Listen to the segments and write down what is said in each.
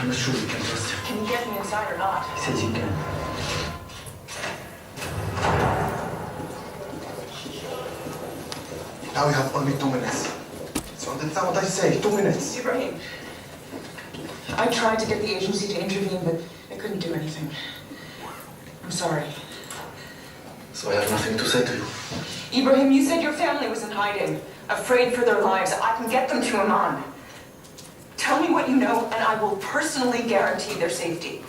I'm not sure we can just... Can you get me inside or not? He says you can. Now we have only 2 minutes. So understand what I say, 2 minutes. Ibrahim, I tried to get the agency to intervene, but they couldn't do anything. I'm sorry. So I have nothing to say to you. Ibrahim, you said your family was in hiding, afraid for their lives. I can get them to Amman. Tell me what you know, and I will personally guarantee their safety.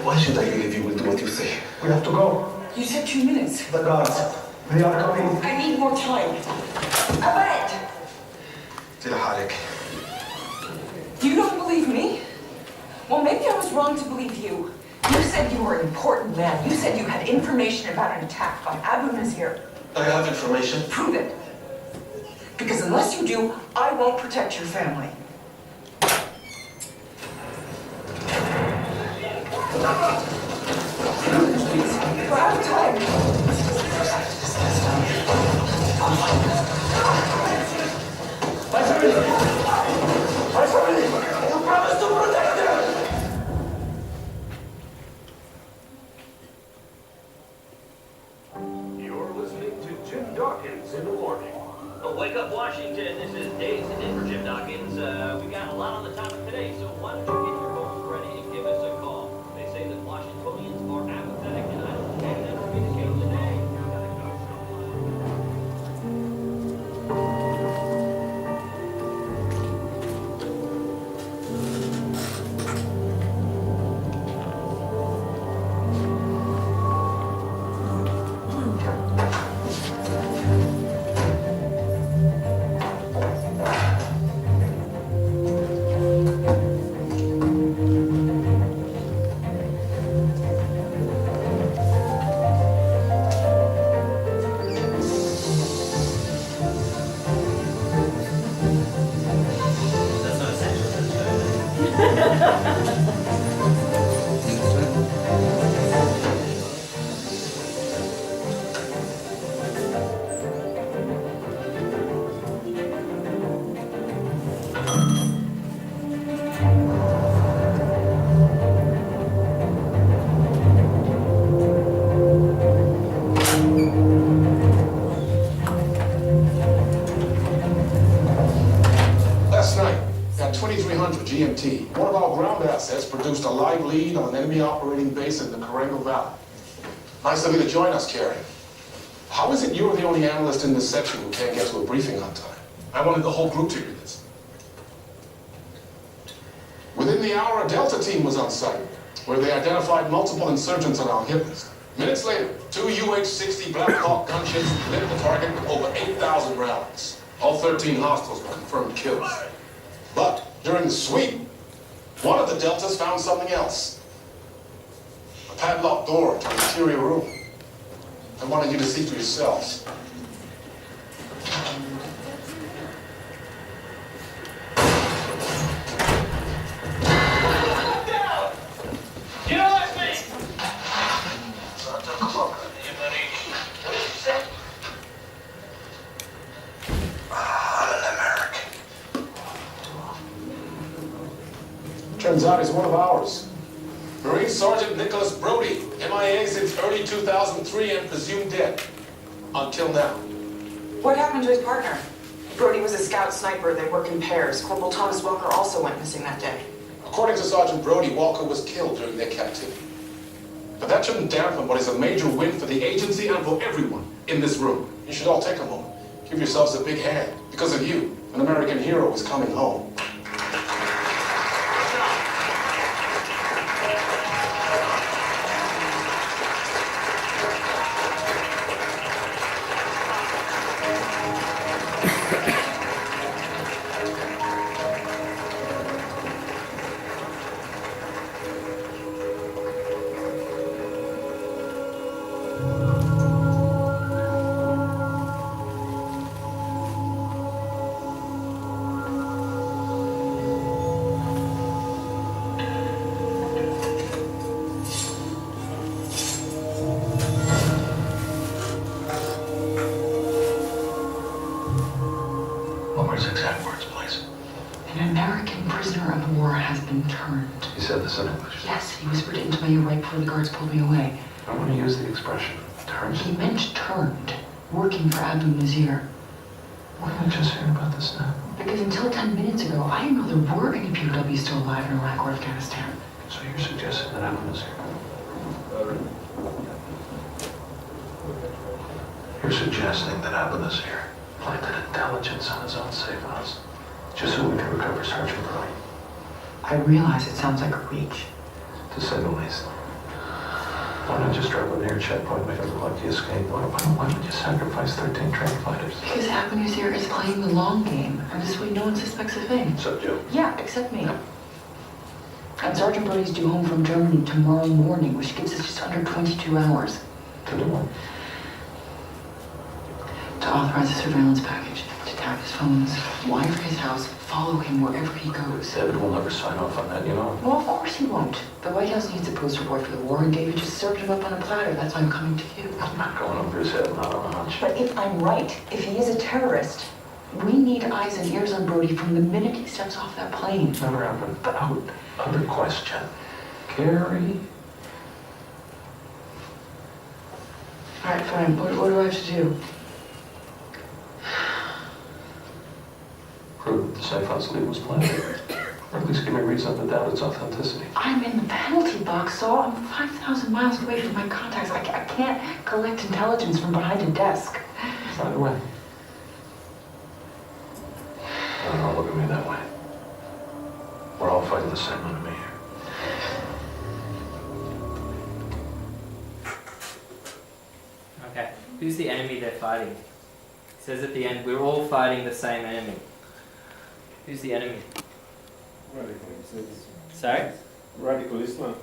Why should I believe you will do what you say? We have to go. You said 2 minutes. The guards, they are coming. I need more time. Abed! Tila Halek. You don't believe me? Well, maybe I was wrong to believe you. You said you were an important man. You said you had information about an attack by Abu Nazir. I have information. Prove it. Because unless you do, I won't protect your family. We're out of time. My family! My family! You promised to protect them! You're listening to Jim Dawkins in the morning. Well, wake up, Washington. This is Days in for Jim Dawkins. We got a lot on the topic today, so why don't you get your phones ready and give us a call? They say that Washingtonians are apathetic, and I don't think that will be the case today. Last night, at 2300 GMT, one of our ground assets produced a live lead on an enemy operating base in the Karengo Valley. Nice of you to join us, Kerry. How is it you're the only analyst in this section who can't get to a briefing on time? I wanted the whole group to hear this. Within the hour, a Delta team was on site, where they identified multiple insurgents on our hit list. Minutes later, 2 UH-60 Black Hawk gunships lit the target with over 8,000 rounds. All 13 hostiles were confirmed kills. But during the sweep, one of the Deltas found something else. A padlocked door to an interior room. I wanted you to see for yourselves. Turns out he's one of ours. Marine Sergeant Nicholas Brody, MIA since early 2003 and presumed dead. Until now. What happened to his partner? Brody was a scout sniper. They work in pairs. Corporal Thomas Walker also went missing that day. According to Sergeant Brody, Walker was killed during their captivity. But that shouldn't dampen what is a major win for the agency and for everyone in this room. You should all take a moment. Give yourselves a big hand. Because of you, an American hero is coming home. been turned. He said this in English. Yes, he whispered it into my ear right before the guards pulled me away. I want to use the expression turned. He meant turned, working for Abu Nazir. Why did I just hear about this now? Because until 10 minutes ago, I didn't know there were any POWs still alive in Iraq or Afghanistan. So you're suggesting that Abu Nazir? You're suggesting that Abu Nazir planted intelligence on his own safe house, just so we can recover Sergeant Brody, I realize it sounds like a reach. to say the least. Why not just drop a near checkpoint, make it look like you escaped? Why would you sacrifice 13 trained fighters? Because Abu Nazir is playing the long game, and this way no one suspects a thing. So, Joe. Yeah, except me. And Sergeant Brody's due home from Germany tomorrow morning, which gives us just under 22 hours. To do what? To authorize a surveillance package, to tap his phones, wire his house, follow him wherever he goes. David will never sign off on that, you know? Well, of course he won't. The White House needs a poster boy for the war, and David just served him up on a platter. That's why I'm coming to you. I'm not going over his head, not on a hunch. But if I'm right, if he is a terrorist, We need eyes and ears on Brody from the minute he steps off that plane. Never happened. Other question. Carrie? All right, fine. What do I have to do? Prove that the safe house lead was planted. Or at least give me reason to doubt its authenticity. I'm in the penalty box, so I'm 5,000 miles away from my contacts. I can't collect intelligence from behind a desk. By the way, don't look at me that way. We're all fighting the same enemy here. Okay, who's the enemy they're fighting? It says at the end, we're all fighting the same enemy. Who's the enemy? Sorry? Radical Islam.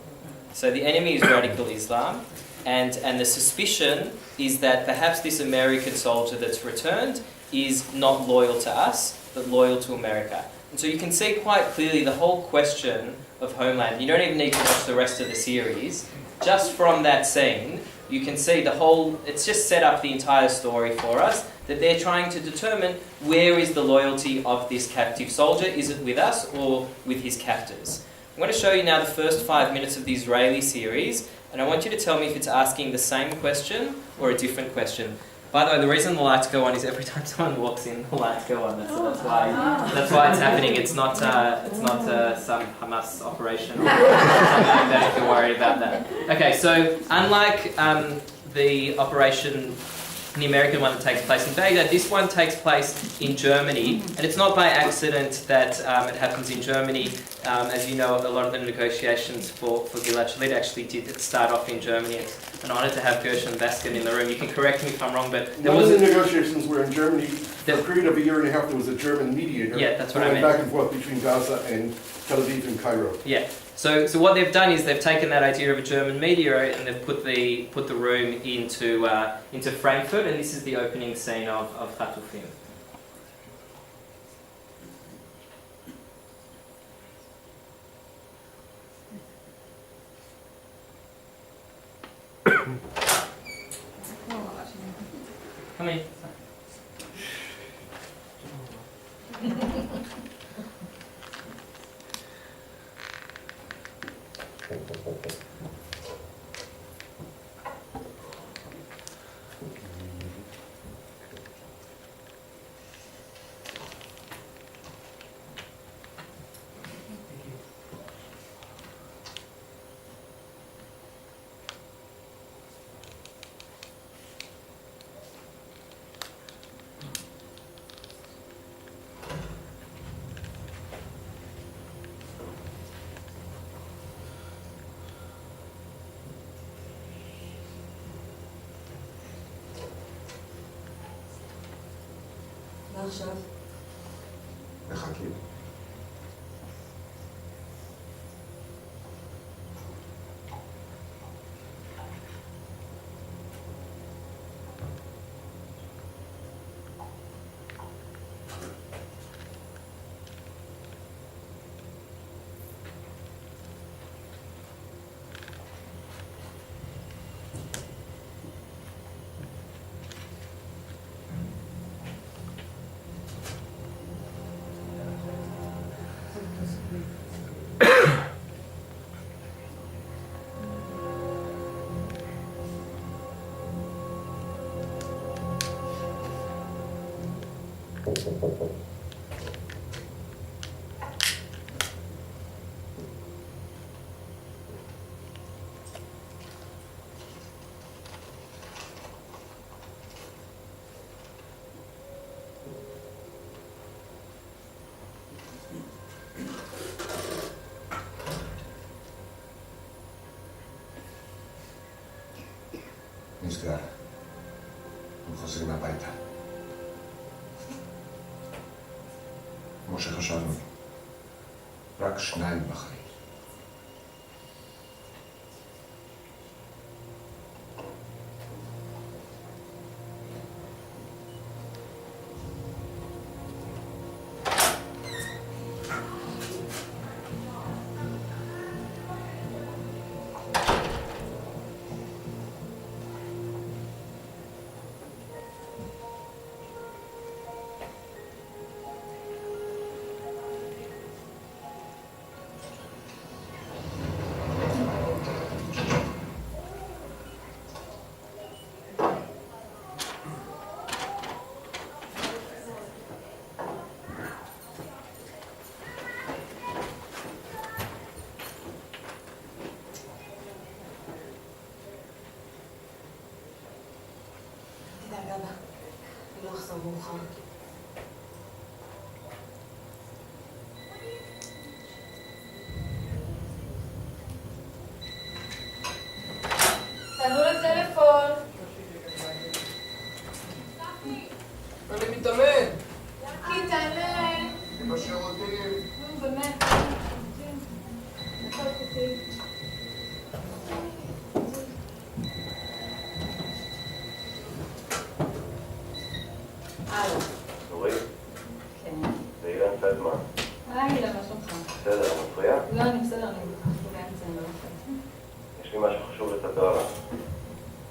So the enemy is radical Islam, and the suspicion is that perhaps this American soldier that's returned is not loyal to us, but loyal to America. And so you can see quite clearly the whole question of Homeland. You don't even need to watch the rest of the series. Just from that scene, you can see the whole, it's just set up the entire story for us, that they're trying to determine where is the loyalty of this captive soldier. Is it with us or with his captors? I'm going to show you now the first 5 minutes of the Israeli series, and I want you to tell me if it's asking the same question or a different question. By the way, the reason the lights go on is every time someone walks in, the lights go on. That's why it's happening. It's not some Hamas operation or something like that. If you're worried about that. Okay, so unlike the operation, the American one that takes place in Baghdad, this one takes place in Germany, and it's not by accident that it happens in Germany. As you know, a lot of the negotiations for Gilad Shalit actually did start off in Germany. It's an honour to have Gershon Baskin in the room. You can correct me if I'm wrong, but there None was of the negotiations were in Germany. For a period of a year and a half, there was a German mediator. Yeah, that's what I went meant. back and forth between Gaza and Tel Aviv and Cairo. Yeah. So what they've done is they've taken that idea of a German mediator and they've put the room into Frankfurt, and this is the opening scene of Chatufim. Come in. ועכשיו? מחכים. נסגר. הם חוזרים הביתה. כמו שחשבנו. רק 2 בחיים. תדאג, אבא. אני לא אחזור מאוחר. תענו לטלפון. אני מתאמן. כי תענה. בשירותים. נו, באמת. נקלת אותי. הלו. נורית? כן. זה אילן פלדמן. היי, אילן, מה שלומך? בסדר, אני מפריע? לא, אני בסדר, אני באמצע, אני לא מפריע. יש לי משהו חשוב לספר עליו.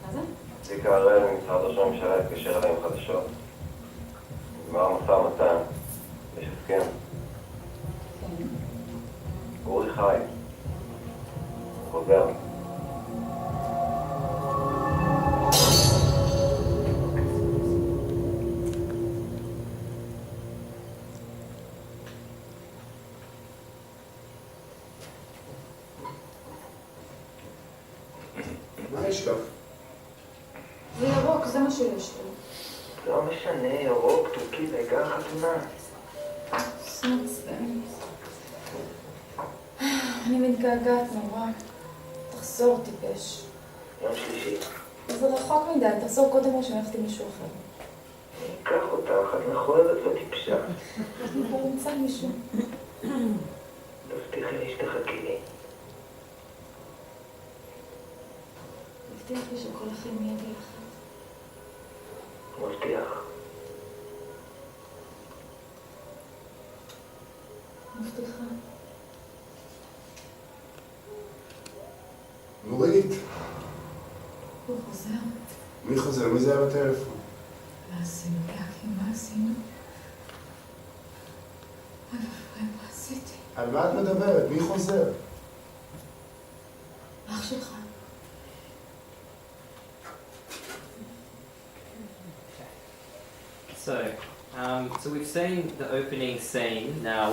מה זה? צביקה הראל ממשרד ראש הממשלה התקשר אליי עם חדשות. נגמר המשא ומתן. יש הסכם. כן. אורי חי. חוזר. מה יש לך? זה ירוק, זה מה שיש לי. לא משנה, ירוק, תוכי, בעיקר חתונה. זה מעצבן. אני מתגעגעת נורא. תחזור, טיפש. יום שלישי. זה רחוק מדי, תחזור קודם או שאני הולכת עם מישהו אחר. אני אקח אותך, את מכוערת וטיפשה. אני כבר אמצא מישהו. תבטיחי לי שתחכי לי. מבטיח לי שכל החיים יהיה ביחד. מבטיח. מבטיחה. נורית, הוא חוזר. מי חוזר? מי זה היה בטלפון? מה עשינו, יאקי? מה עשינו? מה עשיתי? על מה את מדברת? מי חוזר? אח שלך. So we've seen the opening scene now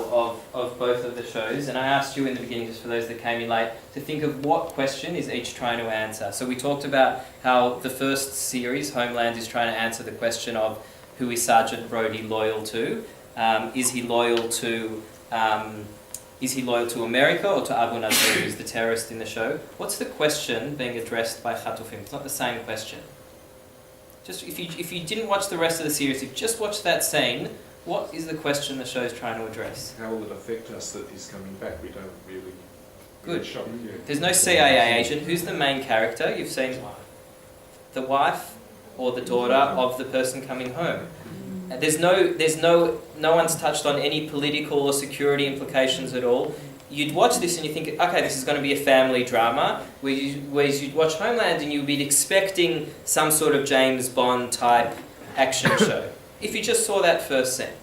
of both of the shows, and I asked you in the beginning, just for those that came in late, to think of what question is each trying to answer. So we talked about how the first series, Homeland, is trying to answer the question of who is Sergeant Brody loyal to? Is he loyal to America or to Abu Nazir, who's the terrorist in the show? What's the question being addressed by Khatufim? It's not the same question. Just if you didn't watch the rest of the series, if you just watched that scene, what is the question the show's trying to address? How will it affect us that he's coming back? We don't really... Good. Shock, yeah. There's no CIA agent. Who's the main character? You've seen the wife or the daughter of the person coming home. No one's touched on any political or security implications at all. You'd watch this and you think, okay, this is going to be a family drama, whereas you'd watch Homeland and you'd be expecting some sort of James Bond type action show. If you just saw that first scene.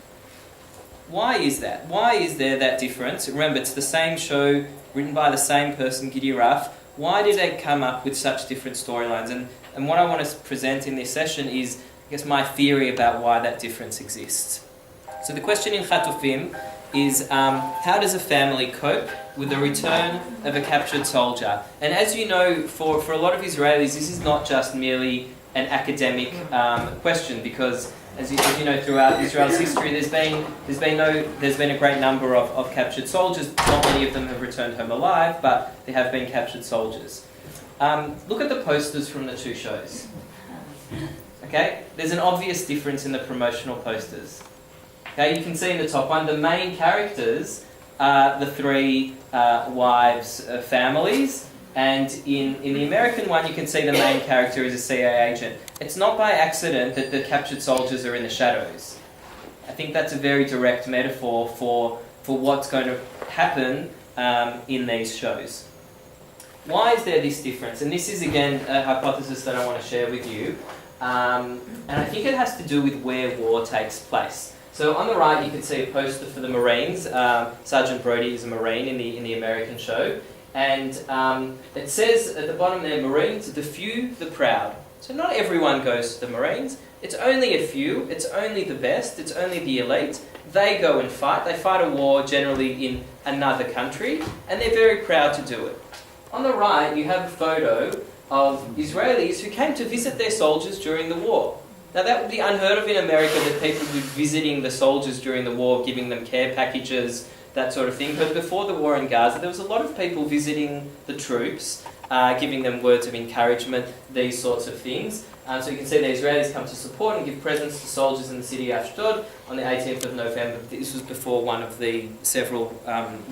Why is that? Why is there that difference? Remember, it's the same show, written by the same person, Gidi Raf. Why did they come up with such different storylines? And what I want to present in this session is, I guess, my theory about why that difference exists. So the question in Chatufim is how does a family cope with the return of a captured soldier? And as you know, for a lot of Israelis, this is not just merely an academic question, because as you know, throughout Israel's history, there's been a great number of captured soldiers. Not many of them have returned home alive, but there have been captured soldiers. Look at the posters from the two shows. Okay, there's an obvious difference in the promotional posters. Okay, you can see in the top one, the main characters are the three wives' families, and in the American one, you can see the main character is a CIA agent. It's not by accident that the captured soldiers are in the shadows. I think that's a very direct metaphor for what's going to happen in these shows. Why is there this difference? And this is, again, a hypothesis that I want to share with you. And I think it has to do with where war takes place. So on the right, you can see a poster for the Marines. Sergeant Brody is a Marine in the American show. And it says at the bottom there, Marines, the few, the proud. So not everyone goes to the Marines. It's only a few. It's only the best. It's only the elite. They go and fight. They fight a war generally in another country. And they're very proud to do it. On the right, you have a photo of Israelis who came to visit their soldiers during the war. Now that would be unheard of in America, that people would be visiting the soldiers during the war, giving them care packages, that sort of thing. But before the war in Gaza, there was a lot of people visiting the troops, giving them words of encouragement, these sorts of things. So you can see the Israelis come to support and give presents to soldiers in the city of Ashdod on the 18th of November. This was before one of the several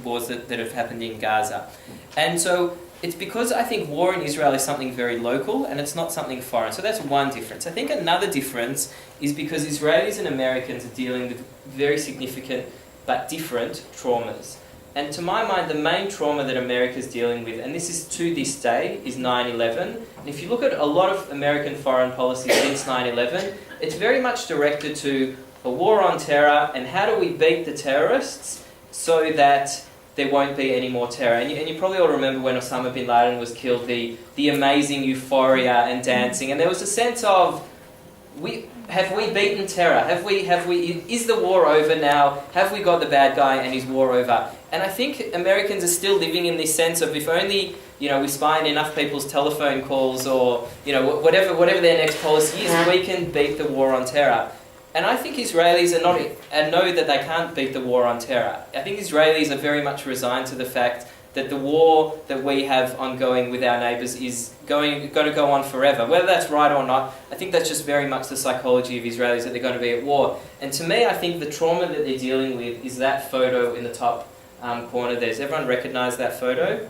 wars that have happened in Gaza. And so it's because I think war in Israel is something very local and it's not something foreign. So that's one difference. I think another difference is because Israelis and Americans are dealing with very significant but different traumas. And to my mind, the main trauma that America is dealing with, and this is to this day, is 9/11. And if you look at a lot of American foreign policy since 9/11, it's very much directed to a war on terror and how do we beat the terrorists so that there won't be any more terror. And you probably all remember when Osama bin Laden was killed, the amazing euphoria and dancing. And there was a sense of, have we beaten terror? Is the war over now? Have we got the bad guy and is war over? And I think Americans are still living in this sense of, if only, we spy in enough people's telephone calls, or, whatever their next policy is, we can beat the war on terror. And I think Israelis are not, and know that they can't beat the war on terror. I think Israelis are very much resigned to the fact that the war that we have ongoing with our neighbours is going to go on forever. Whether that's right or not, I think that's just very much the psychology of Israelis, that they're going to be at war. And to me, I think the trauma that they're dealing with is that photo in the top corner there. Does everyone recognise that photo?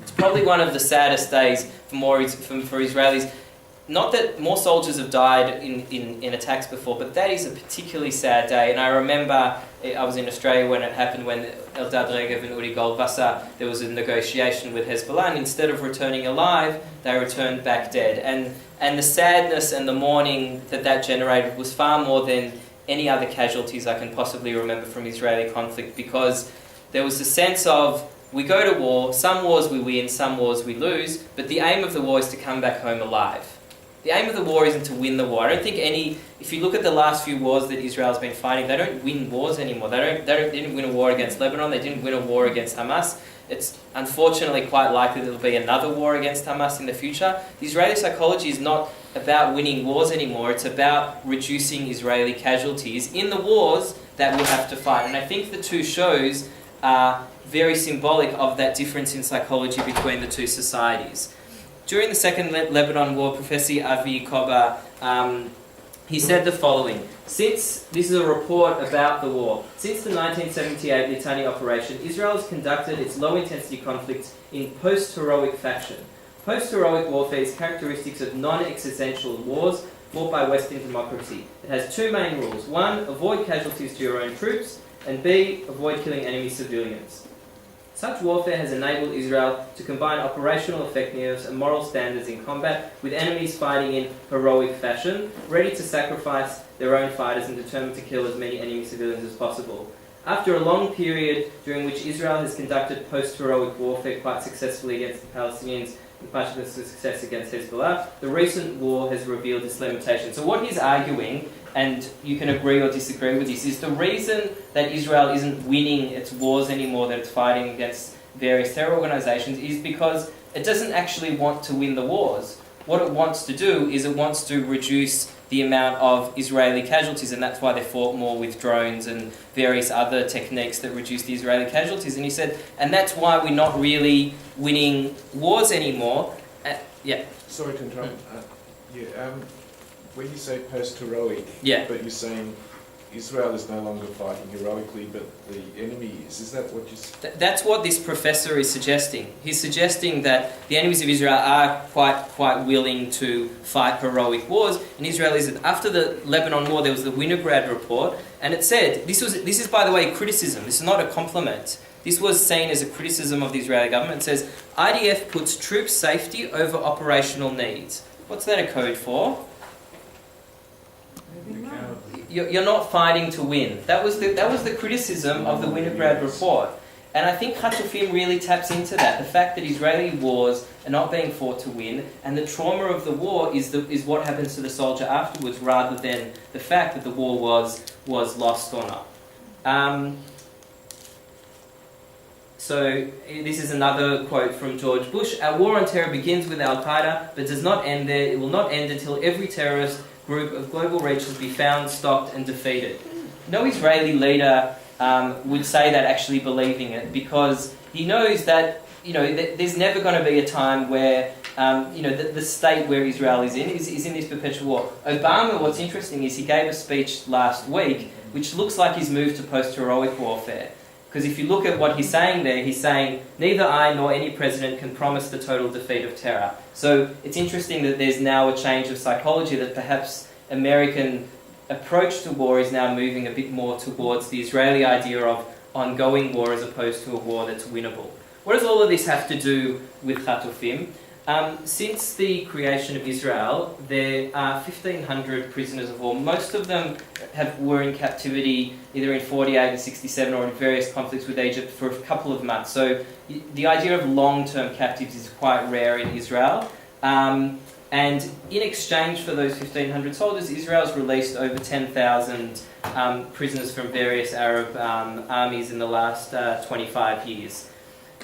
It's probably one of the saddest days for Israelis. Not that more soldiers have died in attacks before, but that is a particularly sad day. And I remember I was in Australia when it happened, when Eldad Regev and Uri Goldwasser, there was a negotiation with Hezbollah, and instead of returning alive, they returned back dead. And the sadness and the mourning that generated was far more than any other casualties I can possibly remember from Israeli conflict, because there was a sense of, we go to war, some wars we win, some wars we lose, but the aim of the war is to come back home alive. The aim of the war isn't to win the war. I don't think if you look at the last few wars that Israel's been fighting, they don't win wars anymore. They didn't win a war against Lebanon, they didn't win a war against Hamas. It's unfortunately quite likely there will be another war against Hamas in the future. The Israeli psychology is not about winning wars anymore, it's about reducing Israeli casualties in the wars that we'll have to fight. And I think the two shows are very symbolic of that difference in psychology between the two societies. During the Second Lebanon War, Professor Avi Koba, he said the following. This is a report about the war. Since the 1978 Litani operation, Israel has conducted its low-intensity conflicts in post-heroic fashion. Post-heroic warfare is characteristics of non-existential wars fought by Western democracy. It has two main rules. One, avoid casualties to your own troops, and B, avoid killing enemy civilians. Such warfare has enabled Israel to combine operational effectiveness and moral standards in combat, with enemies fighting in heroic fashion, ready to sacrifice their own fighters and determined to kill as many enemy civilians as possible. After a long period during which Israel has conducted post-heroic warfare quite successfully against the Palestinians, much of the success against Hezbollah. The recent war has revealed its limitations. So what he's arguing, and you can agree or disagree with this, is the reason that Israel isn't winning its wars anymore, that it's fighting against various terror organizations, is because it doesn't actually want to win the wars. What it wants to do is it wants to reduce the amount of Israeli casualties, and that's why they fought more with drones and various other techniques that reduce the Israeli casualties. And he said, and that's why we're not really winning wars anymore. Yeah. Sorry to interrupt. When you say post-heroic, yeah, but you're saying Israel is no longer fighting heroically, but the enemy is that what you say? That's what this professor is suggesting. He's suggesting that the enemies of Israel are quite willing to fight heroic wars, and Israel isn't. After the Lebanon war, there was the Winograd report, and it said, this is by the way criticism, this is not a compliment. This was seen as a criticism of the Israeli government. It says, IDF puts troop safety over operational needs. What's that a code for? You're not fighting to win. That was the criticism of the Winograd report. And I think Hatufim really taps into that. The fact that Israeli wars are not being fought to win, and the trauma of the war is what happens to the soldier afterwards, rather than the fact that the war was lost or not. So this is another quote from George Bush. Our war on terror begins with Al-Qaeda, but does not end there. It will not end until every terrorist group of global reach has been found, stopped and defeated. No Israeli leader would say that actually believing it, because he knows that there's never going to be a time where the state where Israel is in this perpetual war. Obama, what's interesting is he gave a speech last week which looks like he's moved to post-heroic warfare. Because if you look at what he's saying there, he's saying, neither I nor any president can promise the total defeat of terror. So it's interesting that there's now a change of psychology, that perhaps American approach to war is now moving a bit more towards the Israeli idea of ongoing war as opposed to a war that's winnable. What does all of this have to do with Hatufim? Since the creation of Israel, there are 1,500 prisoners of war. Most of them were in captivity either in 48 and 67 or in various conflicts with Egypt for a couple of months. So the idea of long-term captives is quite rare in Israel. And in exchange for those 1,500 soldiers, Israel's released over 10,000 prisoners from various Arab armies in the last 25 years.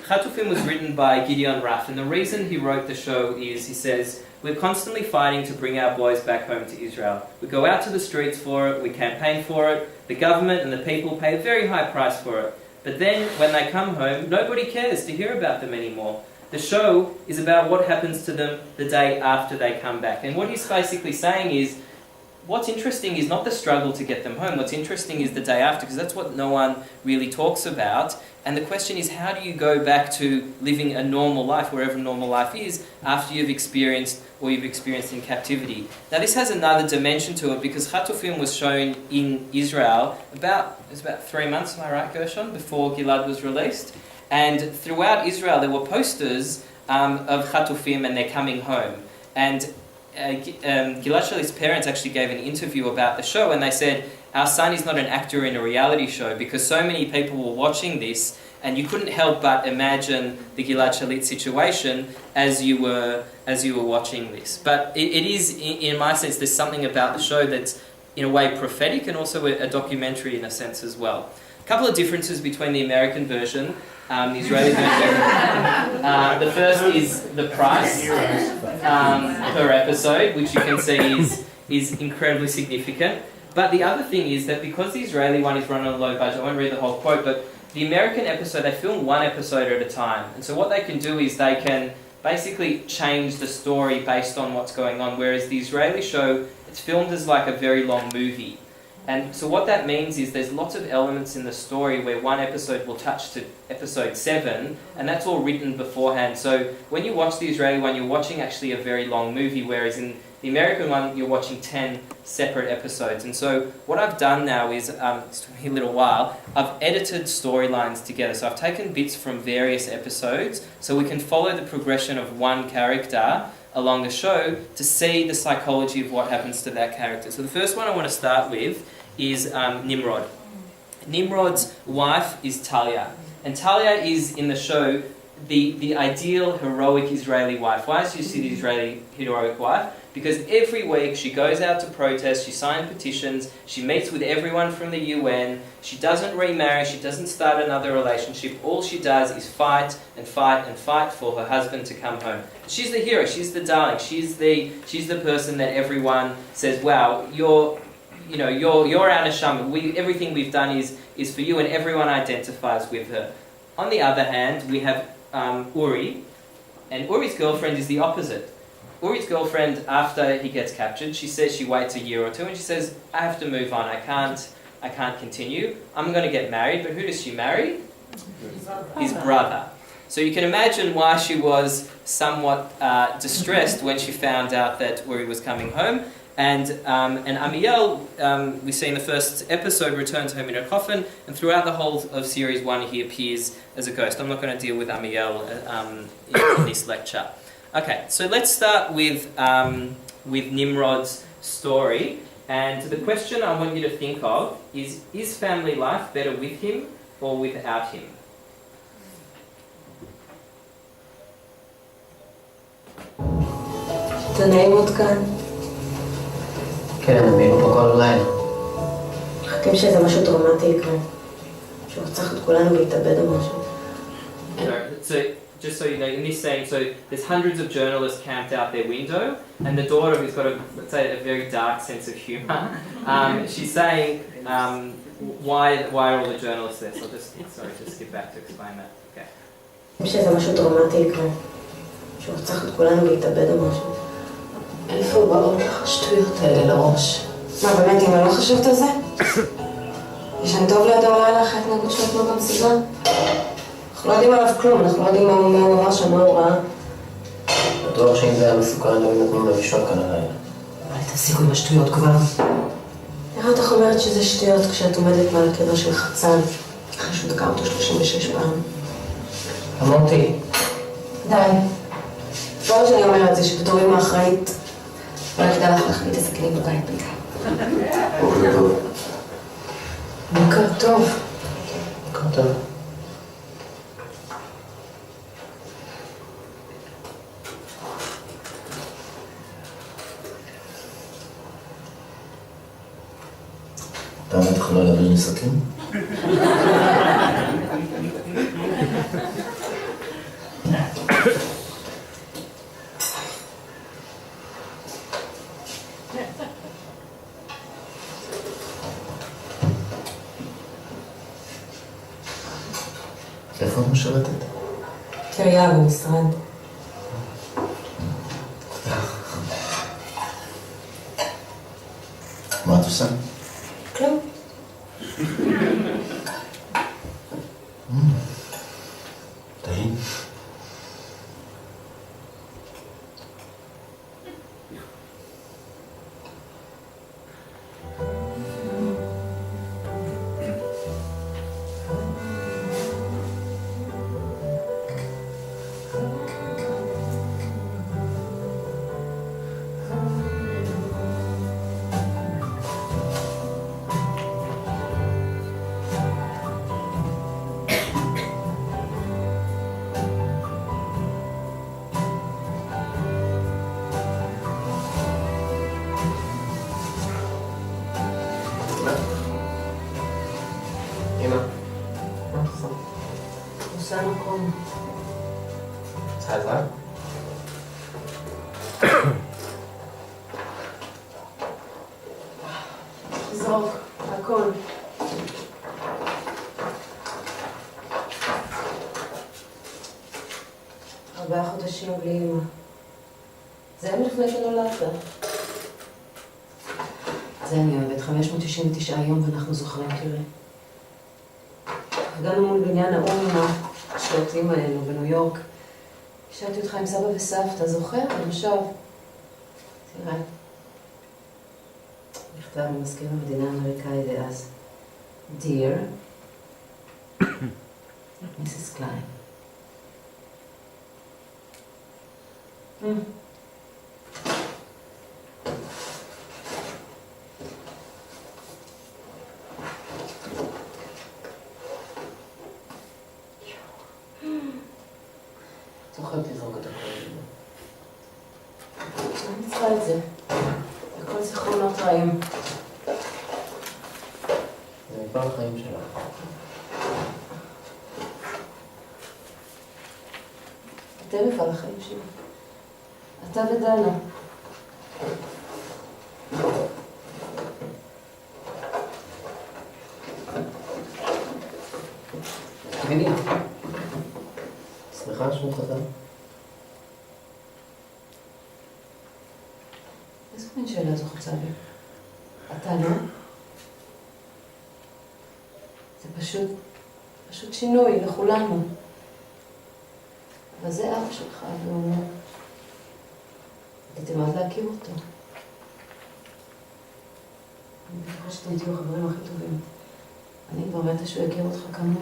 Hatufim was written by Gideon Raff, and the reason he wrote the show is, he says, we're constantly fighting to bring our boys back home to Israel. We go out to the streets for it, we campaign for it, the government and the people pay a very high price for it. But then, when they come home, nobody cares to hear about them anymore. The show is about what happens to them the day after they come back. And what he's basically saying is, what's interesting is not the struggle to get them home. What's interesting is the day after, because that's what no one really talks about. And the question is, how do you go back to living a normal life, wherever normal life is, after you've experienced what you've experienced in captivity? Now, this has another dimension to it, because Hatufim was shown in Israel it was about 3 months, am I right, Gershon, before Gilad was released. And throughout Israel, there were posters of Hatufim and they're coming home. And Gilad Shalit's parents actually gave an interview about the show, and they said, our son is not an actor in a reality show, because so many people were watching this and you couldn't help but imagine the Gilad Shalit situation as you were watching this. But it is, in my sense, there's something about the show that's in a way prophetic and also a documentary in a sense as well. A couple of differences between the American version, the Israeli version. The first is the price per episode, which you can see is incredibly significant. But the other thing is that because the Israeli one is run on a low budget, I won't read the whole quote, but the American episode, they film one episode at a time. And so what they can do is they can basically change the story based on what's going on, whereas the Israeli show, it's filmed as like a very long movie. And so what that means is there's lots of elements in the story where one episode will touch to episode 7, and that's all written beforehand. So when you watch the Israeli one, you're watching actually a very long movie, whereas in the American one, you're watching 10 separate episodes. And so what I've done now is, it's took me a little while, I've edited storylines together. So I've taken bits from various episodes so we can follow the progression of one character along the show to see the psychology of what happens to that character. So the first one I want to start with is Nimrod. Nimrod's wife is Talia. And Talia is, in the show, the ideal heroic Israeli wife. Why is she the Israeli heroic wife? Because every week she goes out to protest, she signs petitions, she meets with everyone from the UN, she doesn't remarry, she doesn't start another relationship. All she does is fight and fight and fight for her husband to come home. She's the hero, she's the darling, she's the person that everyone says, wow, you're our neshama. Everything we've done is for you, and everyone identifies with her. On the other hand, we have Uri, and Uri's girlfriend is the opposite. Uri's girlfriend, after he gets captured, she says she waits a year or two, and she says, I have to move on, I can't continue, I'm going to get married. But who does she marry? His brother. So you can imagine why she was somewhat distressed when she found out that Uri was coming home. And Amiel, we see in the first episode, returns home in a coffin, and throughout the whole of series 1 he appears as a ghost. I'm not going to deal with Amiel in this lecture. Okay, so let's start with Nimrod's story. And the question I want you to think of is family life better with him or without him? אתה נעים עוד כאן? כן, היינו פה כל לילה. מחכים שזה משהו דרמטי יקרה. שהוא צריך את כולנו להתאבד או משהו. So, just so you know, in this scene, so there's hundreds of journalists camped out their window, and the daughter, who's got let's say, a very dark sense of humour, she's saying, why are all the journalists there? So just skip back to explain that. Okay. שזה משהו דרמטי יקרה. שהוא צריך את כולנו להתאבד או משהו. איפה באות לך השטויות האלה לראש? מה, באמת, אם אני לא חושבת על זה? ישן טוב לידו הלילה אחרי התנהגות שלו כמו במסיבה? אנחנו לא יודעים עליו כלום, אנחנו לא יודעים מה הוא אמר שם, מה הוא ראה. בטוח שאם זה היה מסוכן, היו נותנים לו לישון כאן הלילה. אבל תפסיקו עם השטויות כבר. איך את אומרת שזה שטויות כשאת עומדת מעל קבר של חצן, אחרי שהוא דקה אותו 36 פעם? אמרתי. די. כל שאני אומרת זה שבתור אמא אחראית, לא כדאי לך להחליט את הסכינים בבית בעיקר. בוקר טוב. בוקר טוב. בוקר טוב. אתה בטח לא להביא נסקים? איפה את משרתת? קריה במשרד. מה את עושה? כלום. טעים. עושה מקום. רוצה עזרה? זרוק, הכל. 4 חודשים בלי אמא. זה היה לפני שנולדת. זה אני אוהבת, 599 יום ואנחנו זוכרים תראה. הגענו מול בניין האום עם השלטים האלו בניו יורק. השארתי אותך עם סבא וסבתא, זוכר? במושב. תראה. מכתב ממזכיר המדינה האמריקאי דאז. Dear, Mrs. Klein. מפעל החיים שלה. אתם מפעל החיים שלי. אתה ודנה. תגידי, שמחה על שמות חתן? איזה מין שאלה זו חוצה לי? אתה לא? זה פשוט שינוי לכולנו. אבל זה אבא שלך, והוא... רציתם אז להכיר אותו. אני בטוחה שאתם תהיו החברים הכי טובים. אני כבר מתה שהוא יכיר אותך כמוני.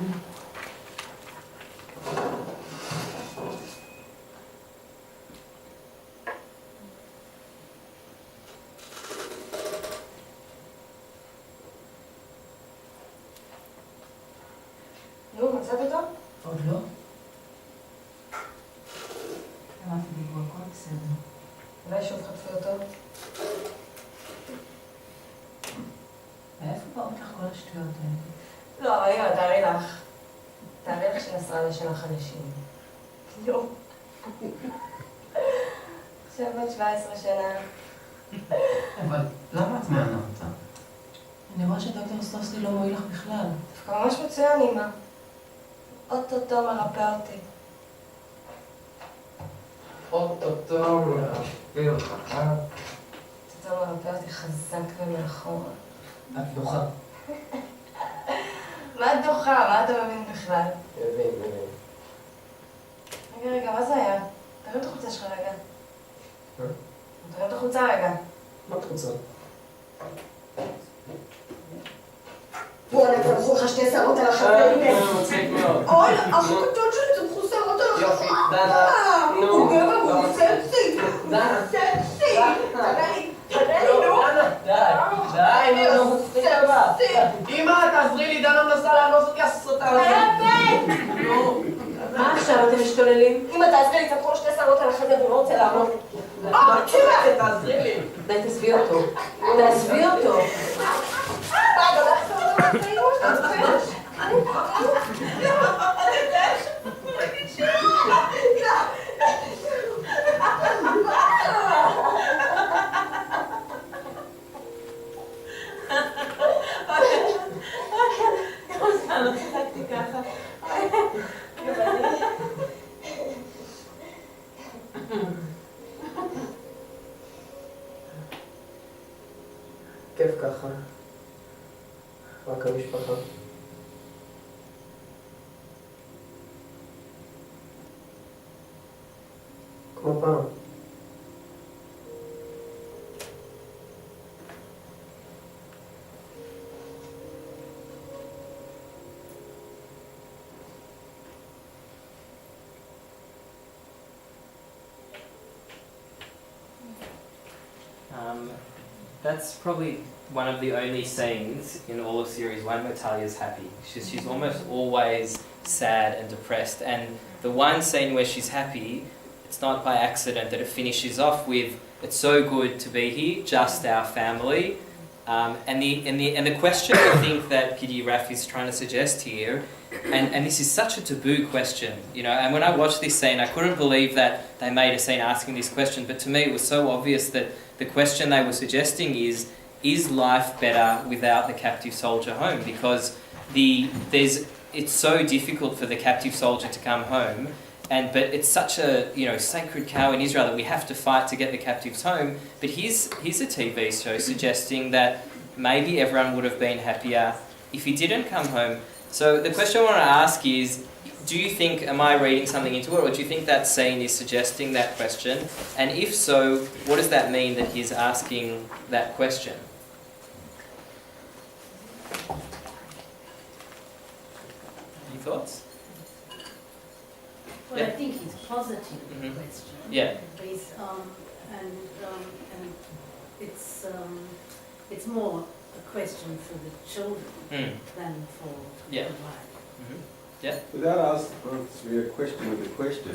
נו, מצאת אותו? עוד לא? אמרתי לי, הכל בסדר. אולי שוב חטפו אותו? מאיפה באות לך כל השטויות האלה? לא, אבל אמא, תארי לך. תארי לך שנסראללה שלך אנשים. יואו. עכשיו בת 17 שנה. אבל למה את מענה אותה? אני רואה שדוקטור סטרובסקי לא מועיל לך בכלל. דווקא ממש מצוין, אמא. אוטוטו מרפא אותי. אוטוטו מרפא אותך, אוטוטו מרפא אותי חזק ומאחורה. את דוחה. מה את דוחה? מה אתה מבין בכלל? מבין. רגע, מה זה היה? תרים את החולצה שלך רגע. תרים את החולצה רגע. מה את רוצה? וואלה, צמחו לך שתי שערות על החזה. מצחיק מאוד. אוי, אח הקטון שלי צמחו שערות על החזה. יופי, דנה. נו. הוא גבר, הוא סקסי. דנה. סקסי. תראה לי, נו. די, נו. אמא, תעזרי לי, דנה מנסה לאנוס אותי הסרטה הזאת. נו. מה עכשיו אתם משתוללים? אמא, תעזרי לי, צמחו לו שתי שערות על החזה והוא לא רוצה לעמוד. תעזרי לי. די, תעזבי אותו. תעזבי אותו. כיף ככה. רק המשפחה. כמו פעם. That's probably one of the only scenes in all of series 1 where Talia's happy. She's almost always sad and depressed, and the one scene where she's happy, it's not by accident that it finishes off with, "It's so good to be here, just our family." And the question I think that Gidi Raf is trying to suggest here, and this is such a taboo question, you know, and when I watched this scene I couldn't believe that they made a scene asking this question, but to me it was so obvious that the question they were suggesting is life better without the captive soldier home? Because it's so difficult for the captive soldier to come home, but it's such a sacred cow in Israel that we have to fight to get the captives home. But here's a TV show suggesting that maybe everyone would have been happier if he didn't come home. So the question I want to ask is, do you think, am I reading something into it, or do you think that scene is suggesting that question? And if so, what does that mean that he's asking that question? Any thoughts? Well, Yeah. I think it's positive question. Yeah. And it's more a question for the children than for the wife. Yeah. Without answering a question with a question,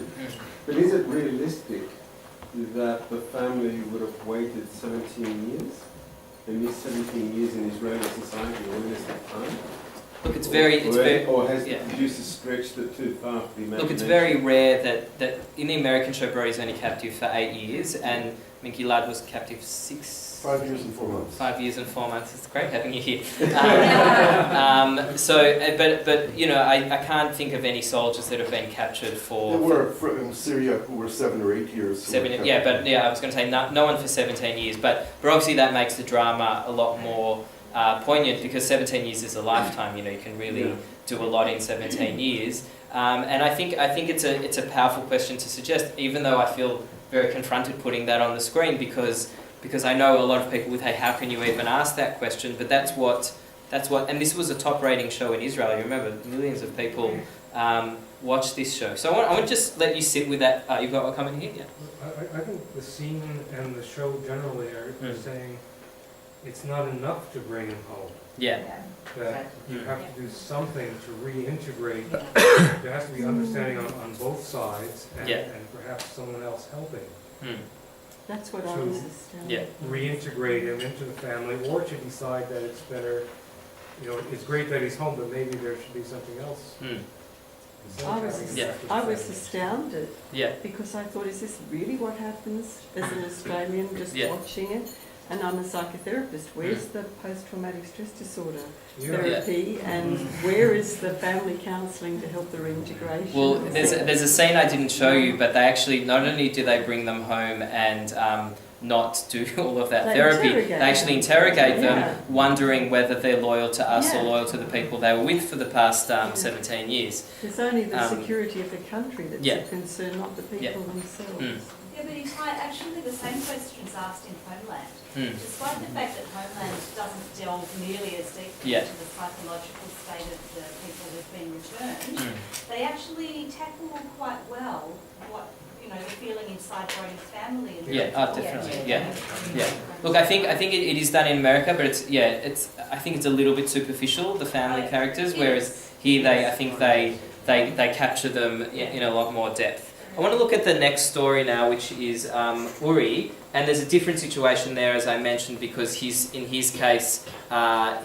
but is it realistic that the family would have waited 17 years? And these 17 years in Israeli society, when is that time? Look, it's very, or has yeah. the producer stretched it too far for the imagination? Look, it's very rare that in the American show, Brody's only captive for 8 years, and Minky Ladd was captive 5 years and 4 months. 5 years and 4 months. It's great having you here. But you know, I can't think of any soldiers that have been captured for. There were in Syria who were 7 or 8 years. I was going to say no one for 17 years, but obviously that makes the drama a lot more poignant because 17 years is a lifetime. You know, you can really do a lot in 17 years. And I think it's a powerful question to suggest, even though I feel very confronted putting that on the screen because I know a lot of people would, hey, how can you even ask that question? But that's what, and this was a top rating show in Israel. You remember, millions of people watched this show. So I want to just let you sit with that. You've got a comment here? Yeah. I think the scene and the show generally are saying it's not enough to bring him home. Yeah. That you have to do something to reintegrate. There has to be understanding on both sides and perhaps someone else helping. That's what I was astounded. Yeah. Reintegrate him into the family, or to decide that it's better, you know, it's great that he's home, but maybe there should be something else. I was astounded. Yeah. Because I thought, is this really what happens as an Australian just watching it? And I'm a psychotherapist. Where's the post-traumatic stress disorder therapy, and where is the family counselling to help the reintegration? Well, there's a scene I didn't show you, but they actually, not only do they bring them home and not do all of that therapy, they actually interrogate them, wondering whether they're loyal to us or loyal to the people they were with for the past 17 years. It's only the security of the country that's a concern, not the people themselves. Yeah, but actually the same question is asked in Homeland. Despite the fact that Homeland doesn't delve nearly as deeply into the psychological state of the people who've been returned, they actually tackle quite well what, you know, the feeling inside Brody's family. And Definitely. Yeah. Look, I think it is done in America, but I think it's a little bit superficial, the family characters, whereas here they capture them in a lot more depth. I want to look at the next story now, which is Uri, and there's a different situation there, as I mentioned, because in his case,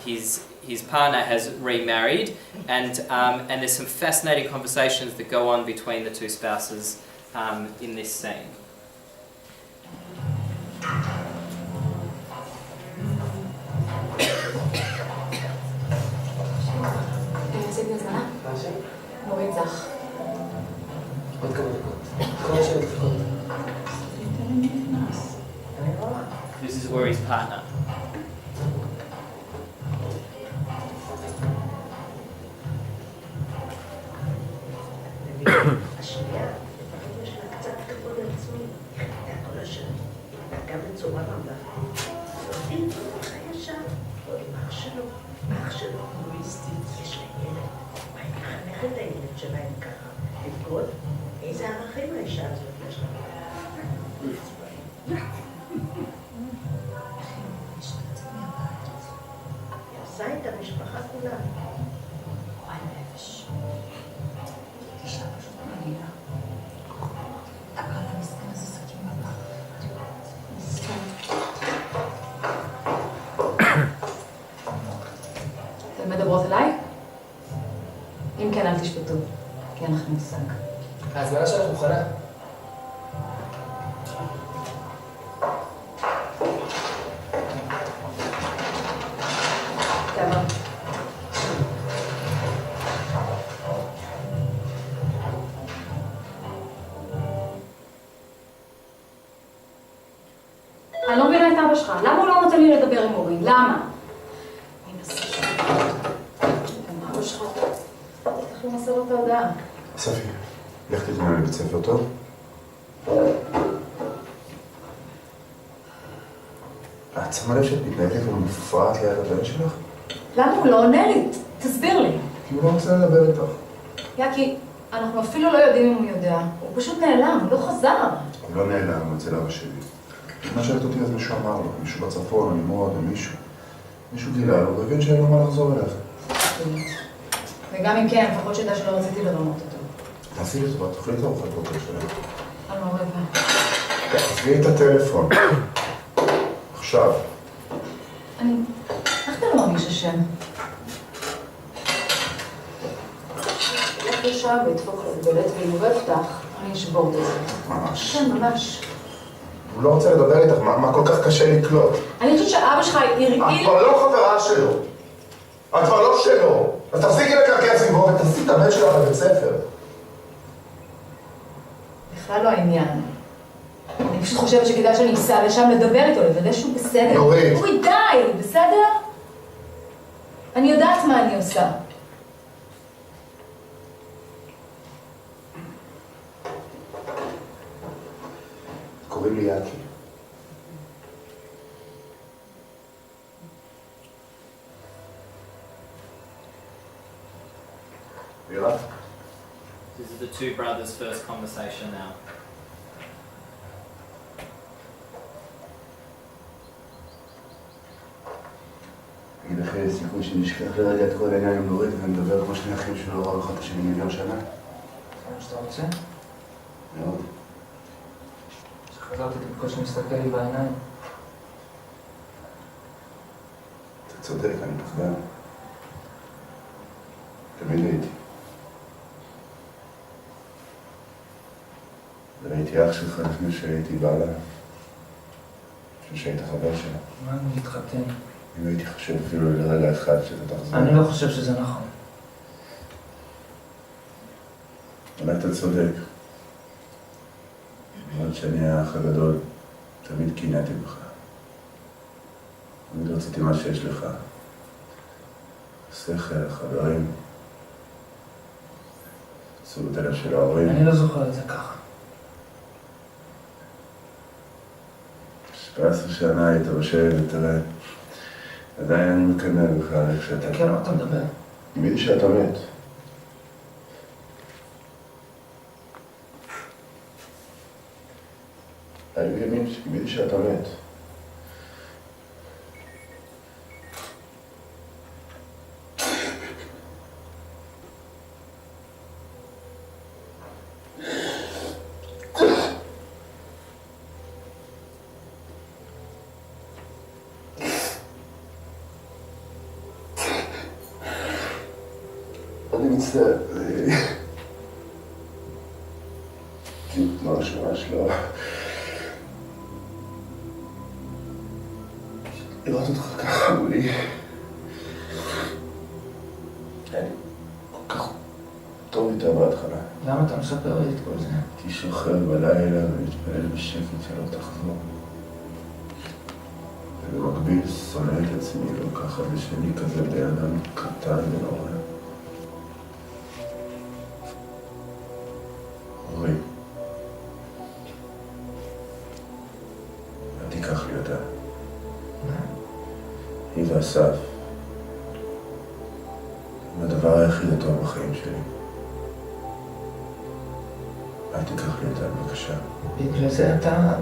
his partner has remarried, and there's some fascinating conversations that go on between the two spouses in this scene. עוד כמה דקות. 5 דקות. This is Uri's partner. השנייה, יש לה קצת כבוד עצמי, החליטה כל השנים, גם בצורה רבה. ואין דרך הישר, או עם אח שלו, לואיסטי, יש לה ילד. מה היא מחנכת את הילד שלהם ככה? לבגוד? איזה ערכים האישה הזאת יש לה? היא עושה את המשפחה כולה. וואי נפש. אישה פשוט מגיעה. תקע למסכן הזה סכין בבח. מסכן. אתן מדברות אליי? אם כן, אל תשפטו, כי אנחנו מושג. ההזמנה שלך מוכנה. תעבור. אני לא מבינה את אבא שלך. למה הוא לא נותן לי לדבר עם אורי? למה? אבא שלך, צריך למסור את ההודעה. ספי, לך תתמודד לבית ספר טוב. את שמה לב שאת מתנהגת ומופרעת ליד הבן שלך? למה הוא לא עונה לי? תסביר לי. כי הוא לא רוצה לדבר איתך. יקי, אנחנו אפילו לא יודעים אם הוא יודע. הוא פשוט נעלם, הוא לא חזר. הוא לא נעלם אצל אבא שלי. מה שאלת אותי אז מישהו אמר לו, מישהו בצפון, או ממוד, או מישהו גילה לו, והבין שאין לו מה לחזור אליך. וגם אם כן, לפחות שידע שלא רציתי לרמות אותו. תעשי לי טובה, תאכלי את ארוחת בוקר שלך. אני לא רבה. תעזבי את הטלפון. עכשיו. איך אתה לא מרגיש אשם? לשם וידפוק לו את דלת, ואם הוא לא יפתח, אני אשבור את זה. ממש. כן, ממש. הוא לא רוצה לדבר איתך, מה כל כך קשה לקלוט? אני חושבת שאבא שלך הרגיל... את כבר לא חברה שלו. את כבר לא שלו. אז תפסיקי לקרקע סביבו ותעשי את הבן שלך בבית ספר. בכלל לא העניין. אני פשוט חושבת שכדאי שאני אסע לשם לדבר איתו, לוודא שהוא בסדר. נורית. אורי, די, בסדר? אני יודעת מה אני עושה. קוראים לי יאקי. וירה? This is the two brothers' first conversation now. תגיד לך, יש סיכוי שנשכח לרגע את כל העניין עם נורית ונדבר כמו שני אחים שלא ראו אחד את השני מיליון שנה? זה מה שאתה רוצה? מאוד. שחזרתי בקושי מסתכל לי בעיניים. אתה צודק, אני פחדן. תמיד הייתי. וראיתי אח שלך לפני שהייתי בעלה. לפני שהיית חבר שלה. מה אני מתחתן? אם הייתי חושב אפילו לרגע אחד שאתה תחזור. אני לא חושב שזה נכון. אולי אתה צודק. למרות שאני האח הגדול, תמיד קינאתי בך. תמיד רציתי מה שיש לך. שכל, חברים. תשומת הלב של ההורים. אני לא זוכר את זה ככה. 17 שנה היית בשבט, תראה. עדיין אני מקנא בך איך שאתה... כן, מה אתה מדבר? גיביתי שאתה מת. היו ימים שגיביתי שאתה מת. אני מצטער, ממש לא. לראות אותך ככה מולי. אני כל כך טוב איתה בהתחלה. למה אתה מספר לי את כל זה? הייתי שוכב בלילה ומתפלל בשקט שלא תחזור. ובמקביל שונא את עצמי וככה בשני כזה באדם קטן ונורא. אורי, אל תיקח לי אותה. היא ואסף הם הדבר היחיד הטוב בחיים שלי. אל תיקח לי אותה, בבקשה. בגלל זה אתה...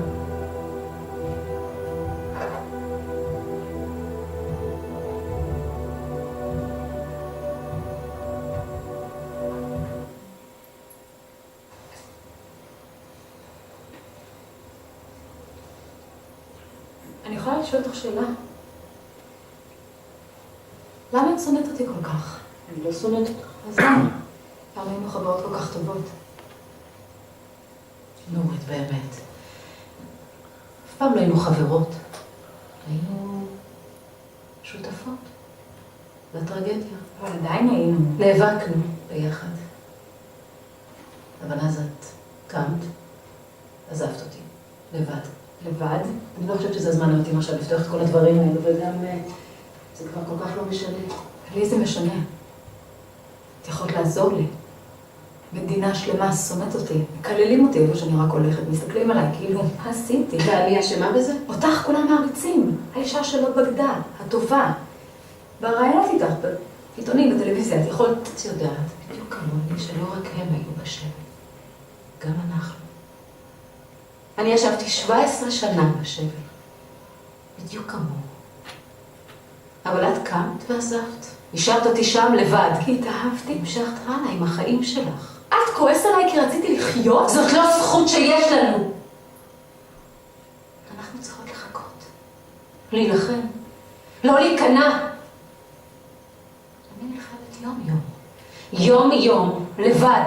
אני יכולה לשאול אותך שאלה? למה את שונאת אותי כל כך? אני לא שונאת אותך. אז למה? פעם היינו חברות כל כך טובות. נורית, באמת. אף פעם לא היינו חברות. היינו שותפות. לטרגדיה. אבל עדיין היינו. נאבקנו ביחד. אבל אז את קמת, עזבת אותי. לבד. לבד? אני לא חושבת שזה הזמן המתאים עכשיו לפתוח את כל הדברים האלו, וגם זה כבר כל כך לא משנה. לי זה משנה. את יכולת לעזור לי. מדינה שלמה שונאת אותי, מקללים אותי איפה שאני רק הולכת, מסתכלים עליי, כאילו, מה עשיתי? ואני אשמה בזה? אותך כולם מעריצים, האישה שלא בגדה, הטובה. ברעיונות איתך, בעיתונים, בטלוויזיה, את יכולת, את יודעת, בדיוק כמוני, שלא רק הם היו בשבי, גם אנחנו. אני ישבתי 17 שנה בשבי, בדיוק כמוהו. אבל את קמת ועזבת, נשארת אותי שם לבד, כי התאהבתי, המשכת הלאה עם החיים שלך. את כועס עליי כי רציתי לחיות? זאת לא זכות שיש לנו. אנחנו צריכות לחכות, להילחם, לא להיכנע. אני נלחמת יום יום, יום, לבד.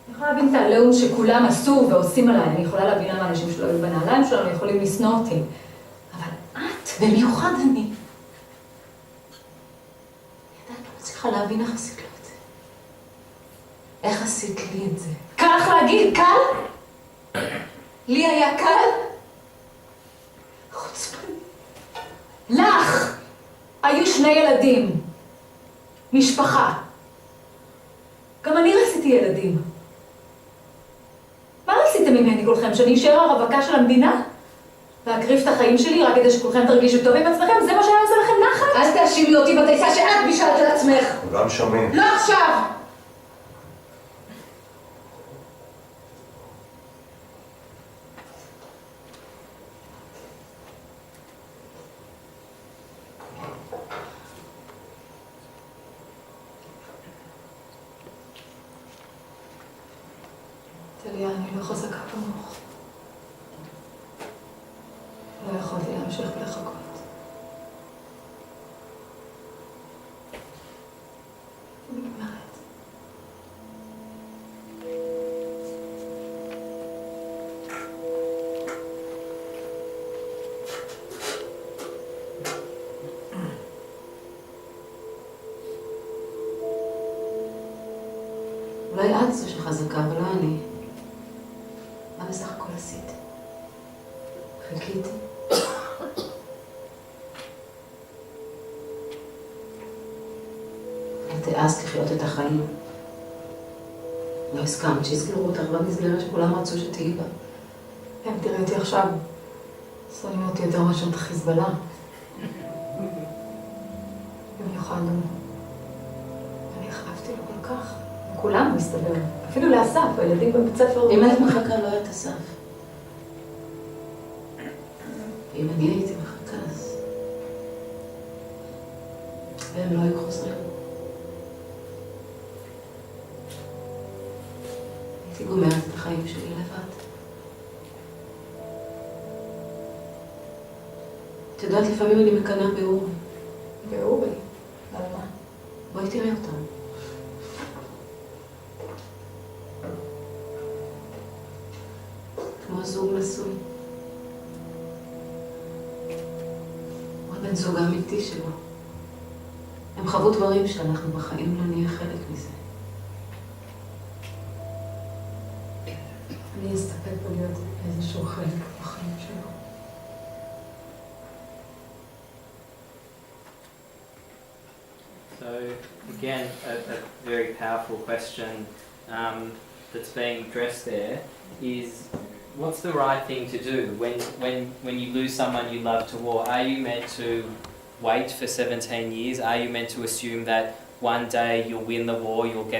אני יכולה להבין את הלאום שכולם עשו ועושים עליי, אני יכולה להבין למה אנשים שלא היו בנעליים שלנו יכולים לשנוא אותי. אבל את, במיוחד אני, לא צריכה להבין איך עשית לו את זה. איך עשית לי את זה? קל לך להגיד, קל? לי היה קל? חוצפני. לך היו 2 ילדים. משפחה. גם אני רציתי ילדים. מה רציתם ממני כולכם? שאני אשאר הרווקה של המדינה? להקריב את החיים שלי רק כדי שכולכם תרגישו טוב עם עצמכם? זה מה שהיה עושה לכם נחת? אל תאשימי אותי בטיסה שאת בישלת לעצמך. גם שומעים. לא עכשיו! טליה, אני לא חזקה כמוך. לא יכולתי להמשיך ולחכות. נגמרת. אולי את זו שחזקה ולא אני. מה בסך הכל עשית? חיכיתי. את העזת לחיות את החיים. לא הסכמת שיסגרו אותך במסגרת שכולם רצו שתהיי בה. הם תראי אותי עכשיו. שונאים אותי יותר מאשר את החיזבאללה. במיוחד הוא. אני החרבתי לו כל כך. כולם מסתבר. אפילו לאסף, הילדים בבית ספר. אם היית מחכה לא היית אסף. אם אני הייתי מחכה אז... והם לא היו חוזרים. הייתי גומרת את החיים שלי לבד. את יודעת, לפעמים אני מקנאה באורי. באורי? על מה? בואי תראי אותם. כמו זוג נשוי. הוא הבן זוג האמיתי שלו. הם חוו דברים שאנחנו בחיים לא נהיה חלק מזה. אני אסתפק בלהיות איזשהו חלק בחיים שלו. So again, a very powerful question that's being addressed there is, what's the right thing to do when you lose someone you love to war? Are you meant to wait for 17 years? Are you meant to assume that one day you'll win the war, you'll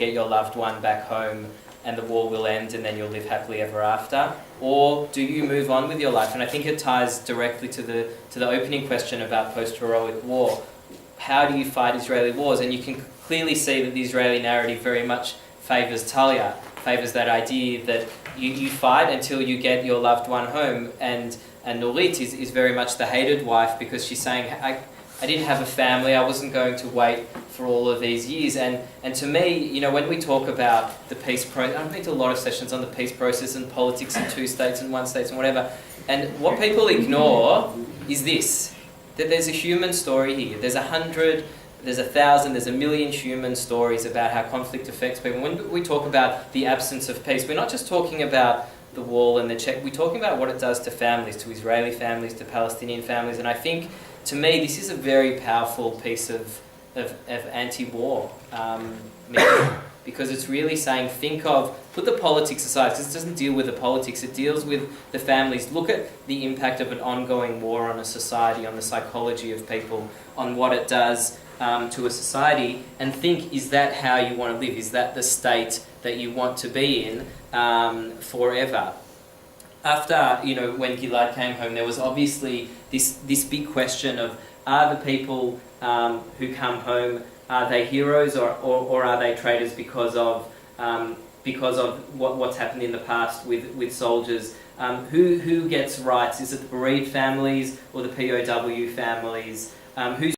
get your loved one back home, and the war will end, and then you'll live happily ever after? Or do you move on with your life? And I think it ties directly to the opening question about post-heroic war. How do you fight Israeli wars? And you can clearly see that the Israeli narrative very much favours Talia, favours that idea that you fight until you get your loved one home. And Nurit is very much the hated wife, because she's saying, I didn't have a family, I wasn't going to wait for all of these years. And to me, you know, when we talk about the peace process, I've been to a lot of sessions on the peace process and politics in 2 states and 1 state and whatever, and what people ignore is this, that there's a human story here. There's 100, there's 1,000, there's 1,000,000 human stories about how conflict affects people. When we talk about the absence of peace, we're not just talking about the wall and the check, we're talking about what it does to families, to Israeli families, to Palestinian families. And I think, to me, this is a very powerful piece of anti-war media, because it's really saying, put the politics aside, because it doesn't deal with the politics, it deals with the families. Look at the impact of an ongoing war on a society, on the psychology of people, on what it does to a society, and think, is that how you want to live? Is that the state that you want to be in forever? After, you know, when Gilad came home, there was obviously this big question of, are the people who come home, are they heroes or are they traitors because of what's happened in the past with soldiers? Who gets rights? Is it the bereaved families or the POW families? Who's